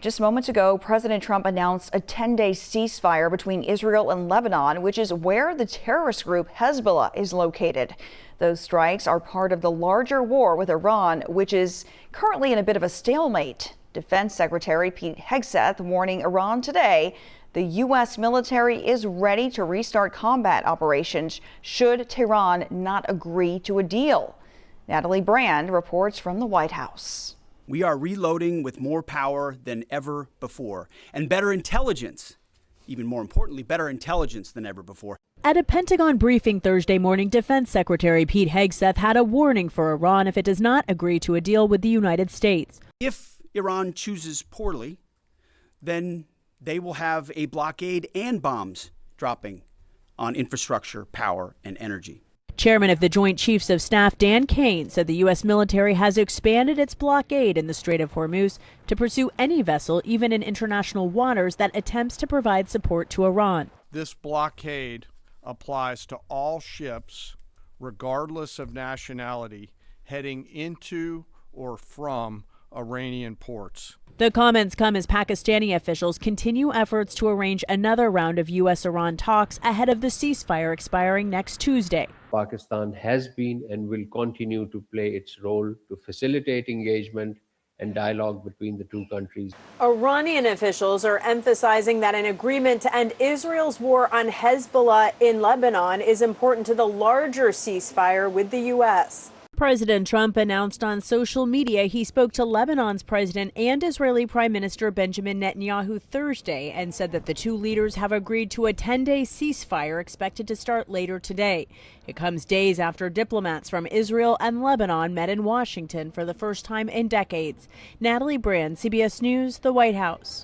Just moments ago, President Trump announced a 10-day ceasefire between Israel and Lebanon, which is where the terrorist group Hezbollah is located. Those strikes are part of the larger war with Iran, which is currently in a bit of a stalemate. Defense Secretary Pete Hegseth warning Iran today the U.S. military is ready to restart combat operations should Tehran not agree to a deal. Natalie Brand reports from the White House. We are reloading with more power than ever before and better intelligence. Even more importantly, better intelligence than ever before. At a Pentagon briefing Thursday morning, Defense Secretary Pete Hegseth had a warning for Iran if it does not agree to a deal with the United States. If Iran chooses poorly, then they will have a blockade and bombs dropping on infrastructure, power, and energy. Chairman of the Joint Chiefs of Staff Dan Kane said the U.S. military has expanded its blockade in the Strait of Hormuz to pursue any vessel, even in international waters, that attempts to provide support to Iran. This blockade applies to all ships, regardless of nationality, heading into or from Iranian ports. The comments come as Pakistani officials continue efforts to arrange another round of U.S.-Iran talks ahead of the ceasefire expiring next Tuesday. Pakistan has been and will continue to play its role to facilitate engagement and dialogue between the two countries. Iranian officials are emphasizing that an agreement to end Israel's war on Hezbollah in Lebanon is important to the larger ceasefire with the U.S. President Trump announced on social media he spoke to Lebanon's president and Israeli Prime Minister Benjamin Netanyahu Thursday and said that the two leaders have agreed to a 10-day ceasefire expected to start later today. It comes days after diplomats from Israel and Lebanon met in Washington for the first time in decades. Natalie Brand, CBS News, the White House.